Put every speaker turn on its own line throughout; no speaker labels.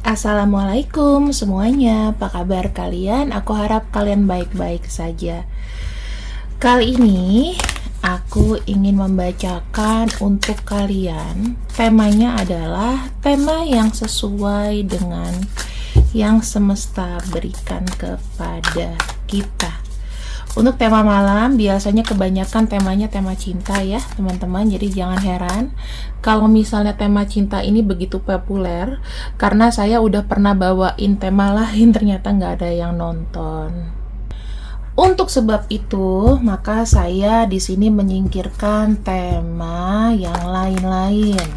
Assalamualaikum semuanya, apa kabar kalian? Aku harap kalian baik-baik saja. Kali ini aku ingin membacakan untuk kalian. Temanya adalah tema yang sesuai dengan yang semesta berikan kepada kita. Untuk tema malam, biasanya kebanyakan temanya tema cinta ya teman-teman. Jadi jangan heran kalau misalnya tema cinta ini begitu populer, karena saya udah pernah bawain tema lain ternyata nggak ada yang nonton. Untuk sebab itu, maka saya di sini menyingkirkan tema yang lain-lain.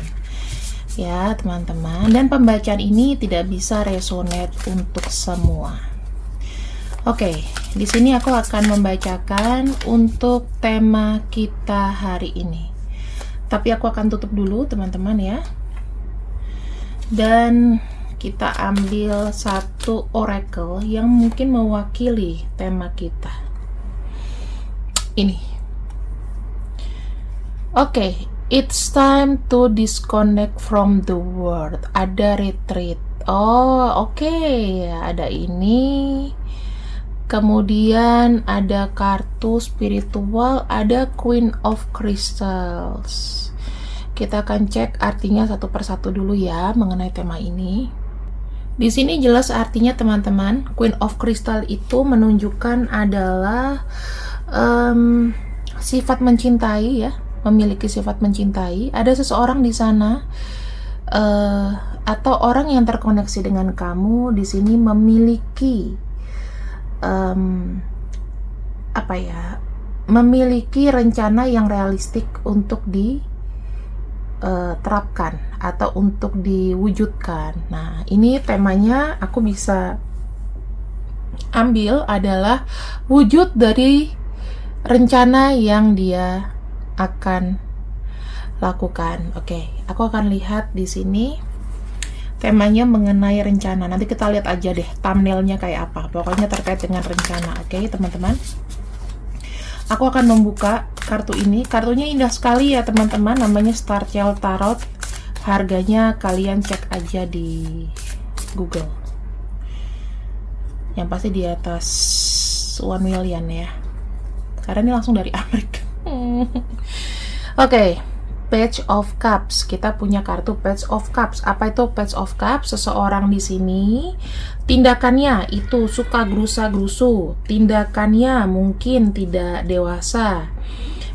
Ya teman-teman, dan pembacaan ini tidak bisa resonate untuk semua. Oke, di sini aku akan membacakan untuk tema kita hari ini. Tapi aku akan tutup dulu teman-teman ya. Dan kita ambil satu oracle yang mungkin mewakili tema kita. Ini. Oke, it's time to disconnect from the world. Ada retreat. Oh, oke. Ada ini. Kemudian ada kartu spiritual, ada Queen of Crystals. Kita akan cek artinya satu persatu dulu ya mengenai tema ini. Di sini jelas artinya teman-teman, Queen of Crystal itu menunjukkan adalah sifat mencintai ya, memiliki sifat mencintai. Ada seseorang di sana atau orang yang terkoneksi dengan kamu di sini memiliki memiliki rencana yang realistik untuk diterapkan atau untuk diwujudkan. Nah, ini temanya aku bisa ambil adalah wujud dari rencana yang dia akan lakukan. Oke, aku akan lihat di sini. Temanya mengenai rencana. Nanti kita lihat aja deh thumbnailnya kayak apa. Pokoknya terkait dengan rencana. Oke, teman-teman. Aku akan membuka kartu ini. Kartunya indah sekali ya, teman-teman. Namanya Star Child Tarot. Harganya kalian cek aja di Google. Yang pasti di atas 1 million ya. Karena ini langsung dari Amerika. Oke. Page of Cups. Kita punya kartu Page of Cups. Apa itu Page of Cups? Seseorang di sini tindakannya itu suka gerusa-gerusu. Tindakannya mungkin tidak dewasa.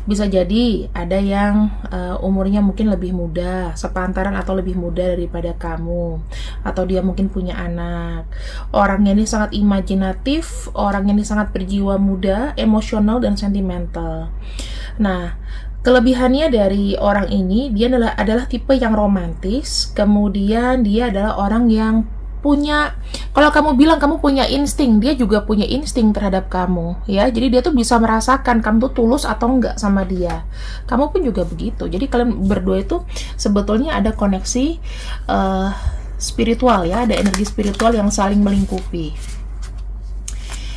Bisa jadi ada yang umurnya mungkin lebih muda, sepantaran atau lebih muda daripada kamu. Atau dia mungkin punya anak. Orangnya ini sangat imajinatif, orangnya ini sangat berjiwa muda, emosional dan sentimental. Nah, kelebihannya dari orang ini, dia adalah tipe yang romantis, kemudian dia adalah orang yang punya, kalau kamu bilang kamu punya insting, dia juga punya insting terhadap kamu, ya. Jadi dia tuh bisa merasakan kamu tuh tulus atau enggak sama dia. Kamu pun juga begitu. Jadi kalian berdua itu sebetulnya ada koneksi spiritual ya, ada energi spiritual yang saling melingkupi.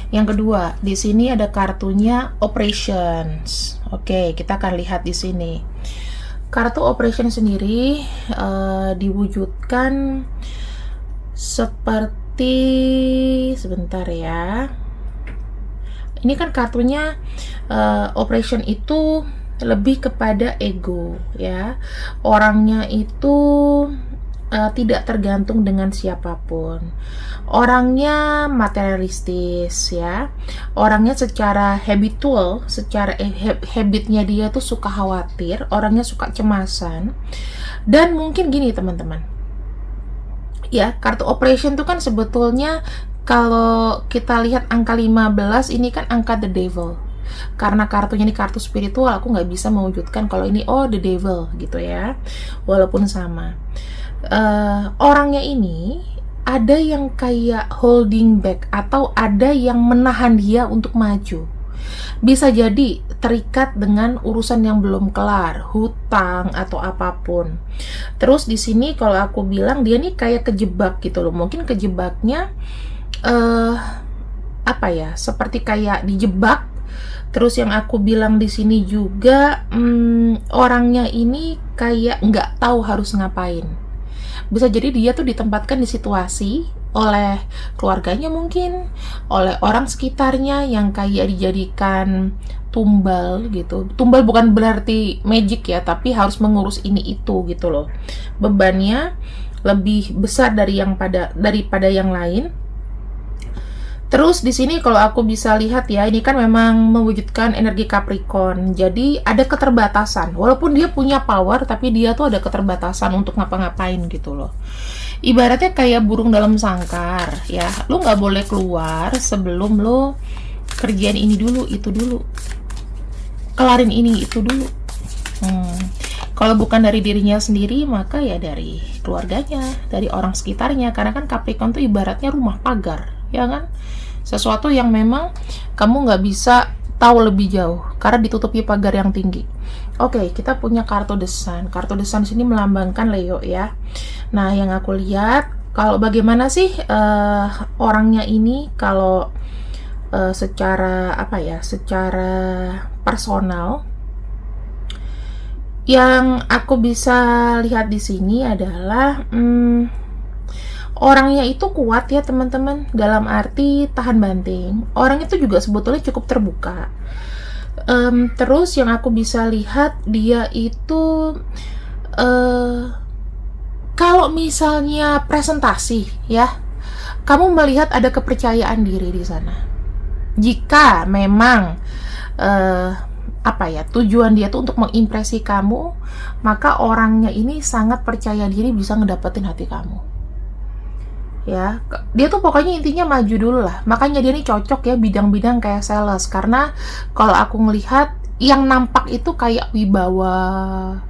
Yang kedua, di sini ada kartunya Operations. Oke, kita akan lihat di sini. Kartu Operation sendiri diwujudkan seperti, sebentar ya. Ini kan kartunya Operation itu lebih kepada ego ya. Orangnya itu tidak tergantung dengan siapapun. Orangnya materialistis ya. Orangnya secara habitual, secara habitnya dia tuh suka khawatir, orangnya suka cemasan. Dan mungkin gini teman-teman. Ya, kartu operation tuh kan sebetulnya kalau kita lihat angka 15 ini kan angka the devil. Karena kartunya ini kartu spiritual, aku nggak bisa mewujudkan kalau ini the devil gitu ya. Walaupun sama. Orangnya ini ada yang kayak holding back atau ada yang menahan dia untuk maju. Bisa jadi terikat dengan urusan yang belum kelar, hutang atau apapun. Terus di sini kalau aku bilang dia nih kayak kejebak gitu loh. Mungkin kejebaknya seperti kayak dijebak. Terus yang aku bilang di sini juga orangnya ini kayak nggak tahu harus ngapain. Bisa jadi dia tuh ditempatkan di situasi oleh keluarganya mungkin, oleh orang sekitarnya yang kayak dijadikan tumbal gitu. Tumbal bukan berarti magic ya, tapi harus mengurus ini itu gitu loh. Bebannya lebih besar daripada yang lain. Terus di sini kalau aku bisa lihat ya, ini kan memang mewujudkan energi Capricorn. Jadi ada keterbatasan. Walaupun dia punya power, tapi dia tuh ada keterbatasan untuk ngapa-ngapain gitu loh. Ibaratnya kayak burung dalam sangkar ya. Lu nggak boleh keluar sebelum lu kerjaan ini dulu, itu dulu. Kelarin ini, itu dulu. Kalau bukan dari dirinya sendiri, maka ya dari keluarganya, dari orang sekitarnya. Karena kan Capricorn tuh ibaratnya rumah pagar, ya kan? Sesuatu yang memang kamu nggak bisa tahu lebih jauh karena ditutupi pagar yang tinggi. Oke, kita punya kartu The Sun. Kartu The Sun sini melambangkan Leo ya. Nah, yang aku lihat kalau bagaimana sih orangnya ini kalau secara apa ya, secara personal. Yang aku bisa lihat di sini adalah orangnya itu kuat ya teman-teman, dalam arti tahan banting. Orang itu juga sebetulnya cukup terbuka. Terus yang aku bisa lihat dia itu kalau misalnya presentasi ya, kamu melihat ada kepercayaan diri di sana. Jika memang apa ya, tujuan dia tuh untuk mengimpresi kamu, maka orangnya ini sangat percaya diri bisa ngedapetin hati kamu. Ya, dia tuh pokoknya intinya maju dulu lah. Makanya dia ini cocok ya bidang-bidang kayak sales, karena kalau aku ngelihat yang nampak itu kayak wibawa.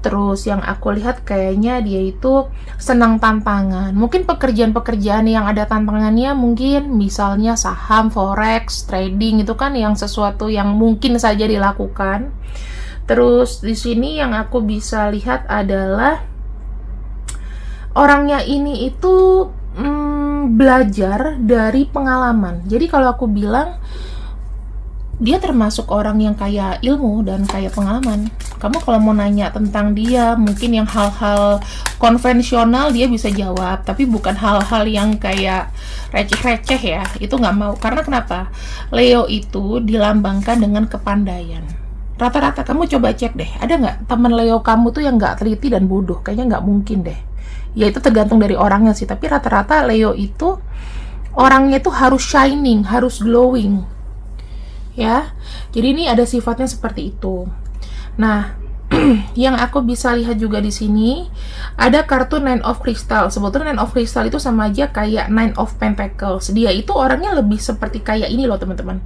Terus yang aku lihat kayaknya dia itu senang tantangan. Mungkin pekerjaan-pekerjaan yang ada tantangannya, mungkin misalnya saham, forex, trading, itu kan yang sesuatu yang mungkin saja dilakukan. Terus di sini yang aku bisa lihat adalah orangnya ini itu belajar dari pengalaman. Jadi kalau aku bilang dia termasuk orang yang kaya ilmu dan kaya pengalaman. Kamu kalau mau nanya tentang dia, mungkin yang hal-hal konvensional dia bisa jawab, tapi bukan hal-hal yang kayak receh-receh ya. Itu nggak mau. Karena kenapa? Leo itu dilambangkan dengan kepandaian. Rata-rata kamu coba cek deh, ada nggak teman Leo kamu tuh yang nggak teliti dan bodoh? Kayaknya nggak mungkin deh. Ya itu tergantung dari orangnya sih, tapi rata-rata Leo itu orangnya tuh harus shining, harus glowing ya. Jadi ini ada sifatnya seperti itu. Nah, yang aku bisa lihat juga di sini ada kartu Nine of Crystal. Sebetulnya Nine of Crystal itu sama aja kayak Nine of Pentacles. Dia itu orangnya lebih seperti kayak ini loh teman-teman,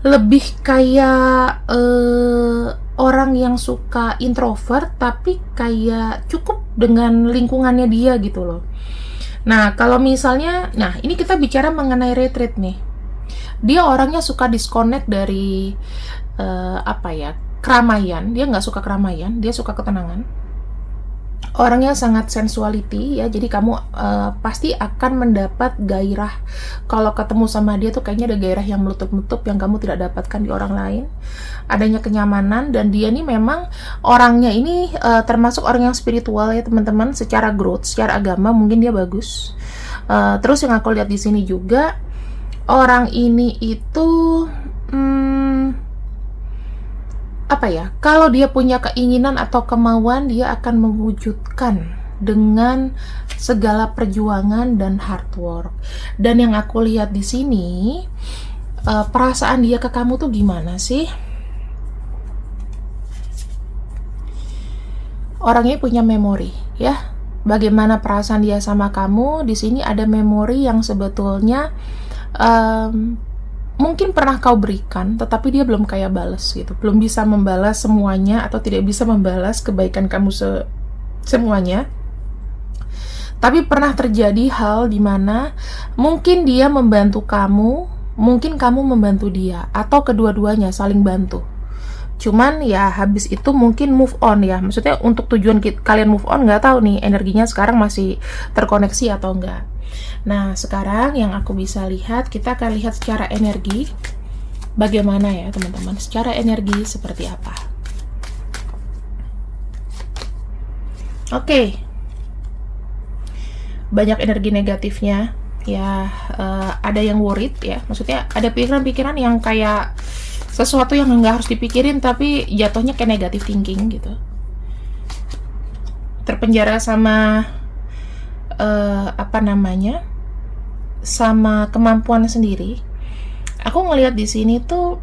lebih kayak orang yang suka introvert tapi kayak cukup dengan lingkungannya dia gitu loh. Nah, kalau misalnya, nah ini kita bicara mengenai retreat nih. Dia orangnya suka disconnect dari apa ya, keramaian. Dia nggak suka keramaian, dia suka ketenangan. Orangnya sangat sensuality ya, jadi kamu pasti akan mendapat gairah kalau ketemu sama dia tuh. Kayaknya ada gairah yang meletup-letup yang kamu tidak dapatkan di orang lain. Adanya kenyamanan, dan dia nih memang orangnya ini termasuk orang yang spiritual ya teman-teman. Secara growth, secara agama mungkin dia bagus. Terus yang aku lihat di sini juga orang ini itu apa ya, kalau dia punya keinginan atau kemauan, dia akan mewujudkan dengan segala perjuangan dan hard work. Dan yang aku lihat di sini, perasaan dia ke kamu tuh gimana sih? Orangnya punya memori ya. Bagaimana perasaan dia sama kamu? Di sini ada memori yang sebetulnya mungkin pernah kau berikan, tetapi dia belum kayak balas gitu, belum bisa membalas semuanya atau tidak bisa membalas kebaikan kamu semuanya. Tapi pernah terjadi hal dimana mungkin dia membantu kamu, mungkin kamu membantu dia, atau kedua-duanya saling bantu. Cuman ya habis itu mungkin move on ya, maksudnya untuk tujuan kalian move on, nggak tahu nih energinya sekarang masih terkoneksi atau enggak. Nah, sekarang yang aku bisa lihat, kita akan lihat secara energi bagaimana ya teman-teman. Secara energi seperti apa. Oke. banyak energi negatifnya ya. Ada yang worried ya, maksudnya ada pikiran-pikiran yang kayak sesuatu yang nggak harus dipikirin tapi jatuhnya kayak negative thinking gitu, terpenjara sama sama kemampuan sendiri. Aku ngelihat di sini tuh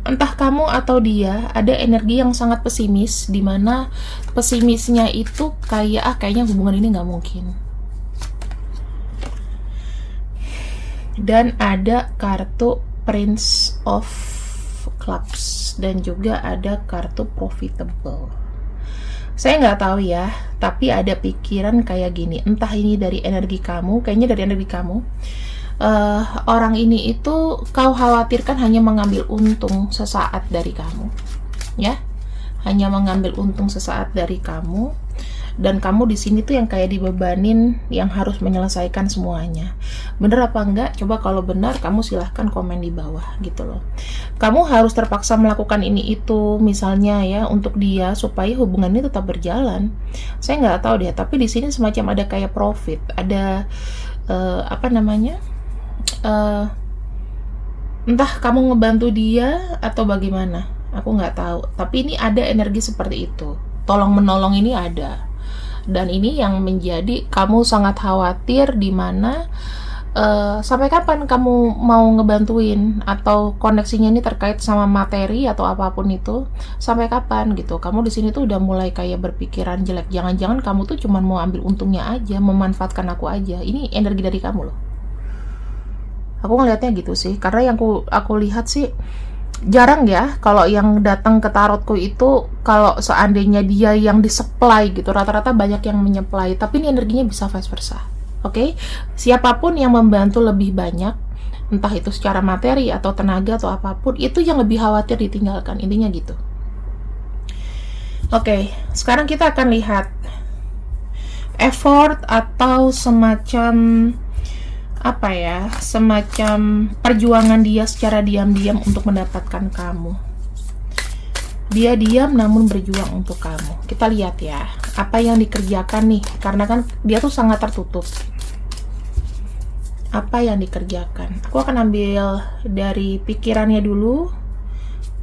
entah kamu atau dia ada energi yang sangat pesimis, dimana pesimisnya itu kayaknya hubungan ini nggak mungkin. Dan ada kartu Prince of Clubs dan juga ada kartu Profitable. Saya nggak tahu ya, tapi ada pikiran kayak gini, entah ini dari energi kamu, kayaknya dari energi kamu. Orang ini itu kau khawatirkan hanya mengambil untung sesaat dari kamu, ya, hanya mengambil untung sesaat dari kamu, dan kamu di sini tuh yang kayak dibebanin, yang harus menyelesaikan semuanya. Bener apa enggak? Coba kalau benar, kamu silahkan komen di bawah gitu loh. Kamu harus terpaksa melakukan ini itu, misalnya ya, untuk dia supaya hubungan ini tetap berjalan. Saya nggak tahu deh, tapi di sini semacam ada kayak profit, ada entah kamu ngebantu dia atau bagaimana, aku nggak tahu. Tapi ini ada energi seperti itu, tolong menolong ini ada. Dan ini yang menjadi kamu sangat khawatir, dimana sampai kapan kamu mau ngebantuin, atau koneksinya ini terkait sama materi atau apapun itu, sampai kapan gitu. Kamu di sini tuh udah mulai kayak berpikiran jelek, jangan-jangan kamu tuh cuma mau ambil untungnya aja, memanfaatkan aku aja. Ini energi dari kamu loh. Aku ngelihatnya gitu sih, karena yang aku lihat sih jarang ya kalau yang datang ke tarotku itu kalau seandainya dia yang disupply gitu, rata-rata banyak yang menyupply, tapi ini energinya bisa vice versa. Oke? Siapapun yang membantu lebih banyak, entah itu secara materi atau tenaga atau apapun, itu yang lebih khawatir ditinggalkan, intinya gitu. Oke, sekarang kita akan lihat effort atau semacam semacam perjuangan dia secara diam-diam untuk mendapatkan kamu. Dia diam namun berjuang untuk kamu. Kita lihat ya, apa yang dikerjakan nih, karena kan dia tuh sangat tertutup. Apa yang dikerjakan? Aku akan ambil dari pikirannya dulu,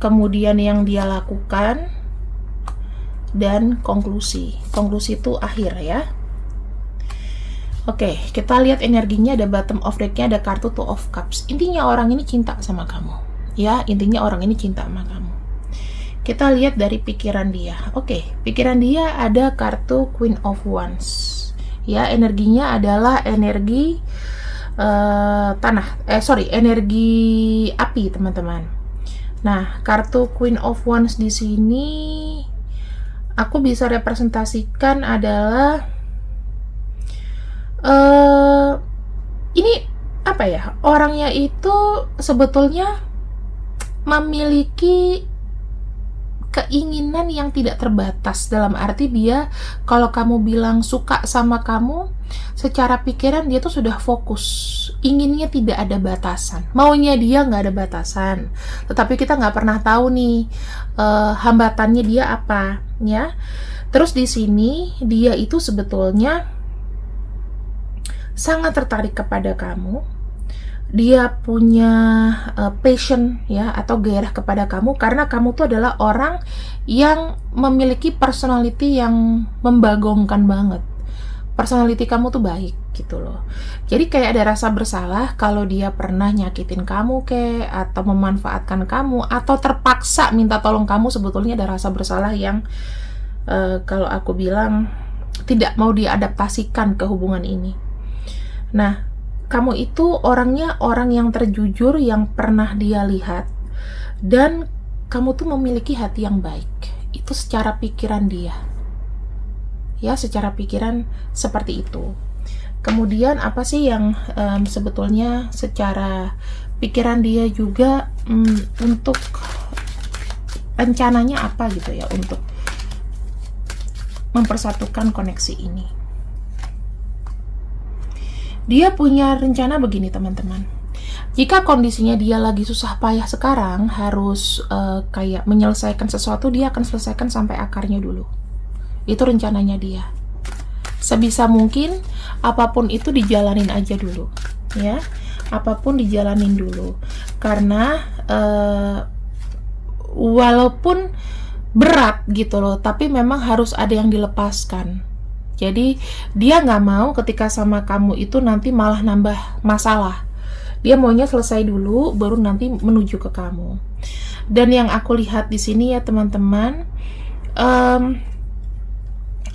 kemudian yang dia lakukan, dan konklusi. Konklusi itu akhir ya. Oke, kita lihat energinya. Ada bottom of deck-nya, ada kartu Two of Cups. Intinya orang ini cinta sama kamu. Ya, intinya orang ini cinta sama kamu. Kita lihat dari pikiran dia. Oke, pikiran dia ada kartu Queen of Wands. Ya, energinya adalah energi energi api, teman-teman. Nah, kartu Queen of Wands di sini aku bisa representasikan adalah ini orangnya itu sebetulnya memiliki keinginan yang tidak terbatas, dalam arti dia, kalau kamu bilang suka sama kamu, secara pikiran dia tuh sudah fokus, inginnya tidak ada batasan, maunya dia nggak ada batasan, tetapi kita nggak pernah tahu nih hambatannya dia apa ya. Terus di sini dia itu sebetulnya sangat tertarik kepada kamu. Dia punya passion ya, atau gairah kepada kamu, karena kamu tuh adalah orang yang memiliki personality yang membagongkan banget. Personality kamu tuh baik gitu loh. Jadi kayak ada rasa bersalah kalau dia pernah nyakitin kamu atau memanfaatkan kamu, atau terpaksa minta tolong kamu. Sebetulnya ada rasa bersalah yang kalau aku bilang tidak mau diadaptasikan ke hubungan ini. Nah, kamu itu orangnya orang yang terjujur, yang pernah dia lihat, dan kamu tuh memiliki hati yang baik. Itu secara pikiran dia. Ya, secara pikiran seperti itu. Kemudian apa sih yang sebetulnya secara pikiran dia juga untuk rencananya apa gitu ya, untuk mempersatukan koneksi ini. Dia punya rencana begini, teman-teman. Jika kondisinya dia lagi susah payah sekarang, harus kayak menyelesaikan sesuatu, dia akan selesaikan sampai akarnya dulu. Itu rencananya dia. sebisa mungkin apapun itu dijalanin aja dulu, ya. Apapun dijalanin dulu, karena walaupun berat gitu loh, tapi memang harus ada yang dilepaskan. Jadi dia nggak mau ketika sama kamu itu nanti malah nambah masalah. Dia maunya selesai dulu, baru nanti menuju ke kamu. Dan yang aku lihat di sini ya teman-teman,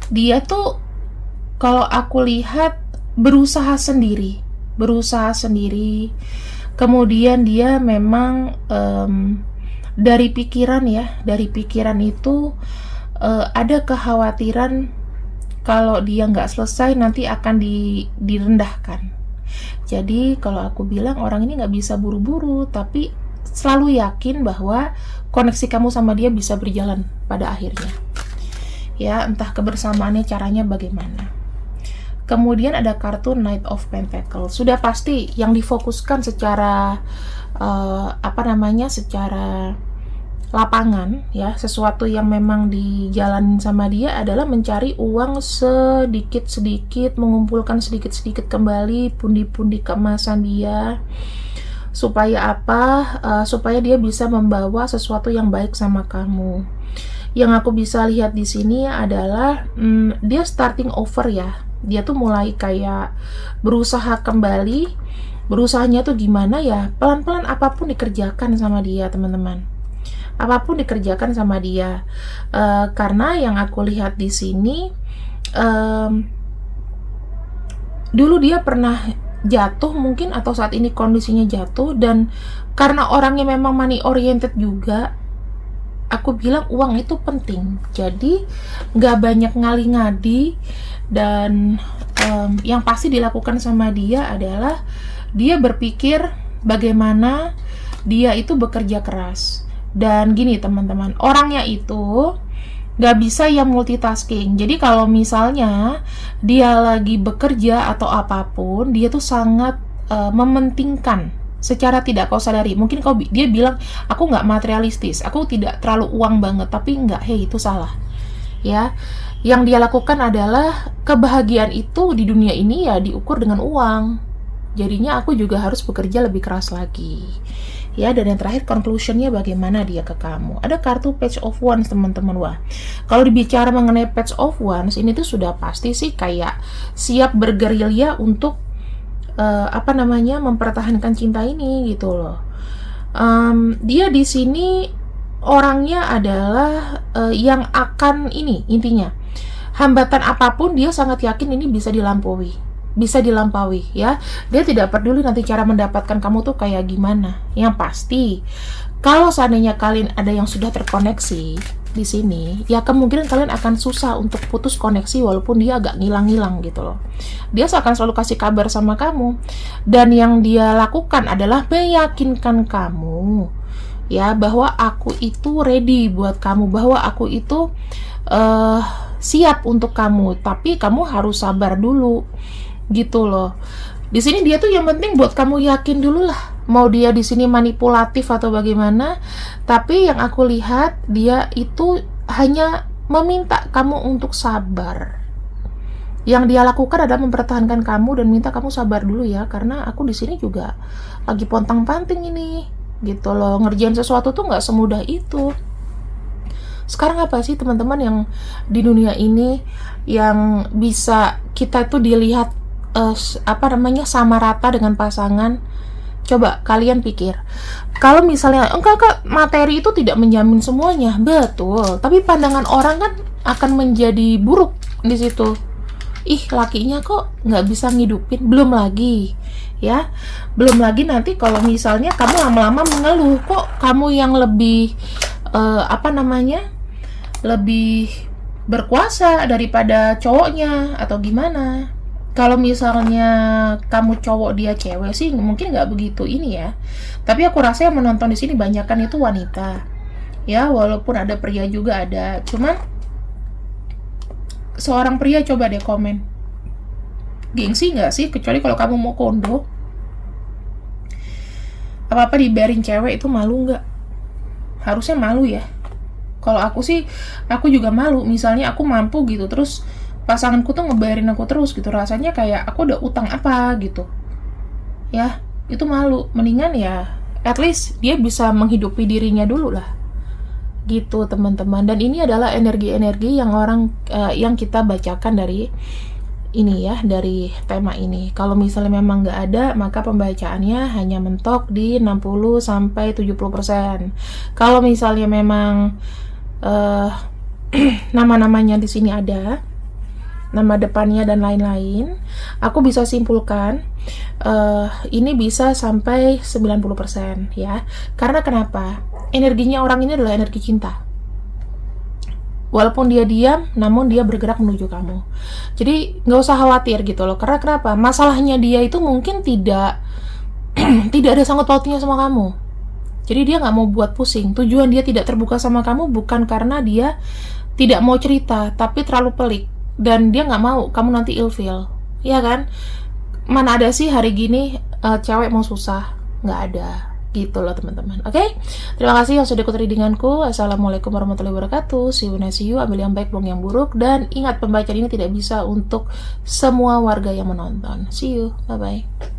dia tuh kalau aku lihat berusaha sendiri. Kemudian dia memang dari pikiran itu ada kekhawatiran kalau dia nggak selesai nanti akan direndahkan. Jadi kalau aku bilang orang ini nggak bisa buru-buru, tapi selalu yakin bahwa koneksi kamu sama dia bisa berjalan pada akhirnya. Ya, entah kebersamaannya caranya bagaimana. Kemudian ada kartu Knight of Pentacles. Sudah pasti yang difokuskan secara secara lapangan, ya, sesuatu yang memang dijalanin sama dia adalah mencari uang sedikit-sedikit, mengumpulkan sedikit-sedikit kembali pundi-pundi keemasan dia. Supaya apa? Supaya dia bisa membawa sesuatu yang baik sama kamu. Yang aku bisa lihat di sini adalah dia starting over ya. Dia tuh mulai kayak berusaha kembali. Berusahanya tuh gimana ya? Pelan-pelan apapun dikerjakan sama dia, teman-teman. Apapun dikerjakan sama dia. Karena yang aku lihat di sini, dulu dia pernah jatuh mungkin, atau saat ini kondisinya jatuh, dan karena orangnya memang money oriented juga, aku bilang uang itu penting, jadi nggak banyak ngali-ngadi. Dan yang pasti dilakukan sama dia adalah dia berpikir bagaimana dia itu bekerja keras. Dan gini teman-teman, orangnya itu gak bisa yang multitasking. Jadi kalau misalnya dia lagi bekerja atau apapun, dia tuh sangat mementingkan secara tidak kau sadari. Mungkin dia bilang, aku gak materialistis, aku tidak terlalu uang banget, tapi enggak, itu salah. Ya, yang dia lakukan adalah kebahagiaan itu di dunia ini ya diukur dengan uang. Jadinya aku juga harus bekerja lebih keras lagi. Ya, dan yang terakhir conclusionnya bagaimana dia ke kamu. Ada kartu Page of Wands, teman-teman. Wah, kalau dibicara mengenai Page of Wands, ini tuh sudah pasti sih kayak siap bergerilya untuk mempertahankan cinta ini gitu loh. Dia di sini orangnya adalah yang akan ini, intinya hambatan apapun dia sangat yakin ini bisa dilampaui ya. Dia tidak peduli nanti cara mendapatkan kamu tuh kayak gimana. Yang pasti kalau seandainya kalian ada yang sudah terkoneksi di sini, ya kemungkinan kalian akan susah untuk putus koneksi walaupun dia agak ngilang-ngilang gitu loh. Dia akan selalu kasih kabar sama kamu, dan yang dia lakukan adalah meyakinkan kamu ya bahwa aku itu ready buat kamu, bahwa aku itu siap untuk kamu, tapi kamu harus sabar dulu gitu loh. Di sini dia tuh yang penting buat kamu yakin dulu lah. Mau dia di sini manipulatif atau bagaimana, tapi yang aku lihat dia itu hanya meminta kamu untuk sabar. Yang dia lakukan adalah mempertahankan kamu dan minta kamu sabar dulu ya, karena aku di sini juga lagi pontang-panting ini gitu loh. Ngerjain sesuatu tuh nggak semudah itu. Sekarang apa sih teman-teman yang di dunia ini yang bisa kita tuh dilihat sama rata dengan pasangan? Coba kalian pikir, kalau misalnya enggak, materi itu tidak menjamin semuanya, betul, tapi pandangan orang kan akan menjadi buruk di situ. Ih, lakinya kok nggak bisa ngidupin, belum lagi nanti kalau misalnya kamu lama-lama mengeluh, kok kamu yang lebih lebih berkuasa daripada cowoknya atau gimana. Kalau misalnya kamu cowok dia cewek sih mungkin nggak begitu ini ya. Tapi aku rasa yang menonton di sini banyakan itu wanita. Ya, walaupun ada pria juga ada. Cuman seorang pria coba deh komen. Gengsi nggak sih? Kecuali kalau kamu mau kondo. Apa-apa dibayarin cewek itu malu nggak? Harusnya malu ya. Kalau aku sih, aku juga malu. Misalnya aku mampu gitu, terus pasanganku tuh ngebayarin aku terus gitu, rasanya kayak aku udah utang apa gitu ya. Itu malu, mendingan ya at least dia bisa menghidupi dirinya dulu lah gitu teman-teman. Dan ini adalah energi-energi yang yang kita bacakan dari ini ya, dari tema ini. Kalau misalnya memang nggak ada, maka pembacaannya hanya mentok di 60-70%. Kalau misalnya memang nama-namanya di sini ada, nama depannya dan lain-lain, aku bisa simpulkan ini bisa sampai 90% ya. Karena kenapa? Energinya orang ini adalah energi cinta. Walaupun dia diam, namun dia bergerak menuju kamu. Jadi nggak usah khawatir gitu loh. Karena kenapa? Masalahnya dia itu mungkin tidak tidak ada sangkut pautnya sama kamu. Jadi dia nggak mau buat pusing. Tujuan dia tidak terbuka sama kamu bukan karena dia tidak mau cerita, tapi terlalu pelik. Dan dia nggak mau kamu nanti ilfeel. Iya kan? Mana ada sih hari gini cewek mau susah? Nggak ada. Gitu loh teman-teman. Oke? Terima kasih yang sudah ikut readinganku. Assalamualaikum warahmatullahi wabarakatuh. See you next you. Ambil yang baik, buang yang buruk. Dan ingat, pembacaan ini tidak bisa untuk semua warga yang menonton. See you. Bye-bye.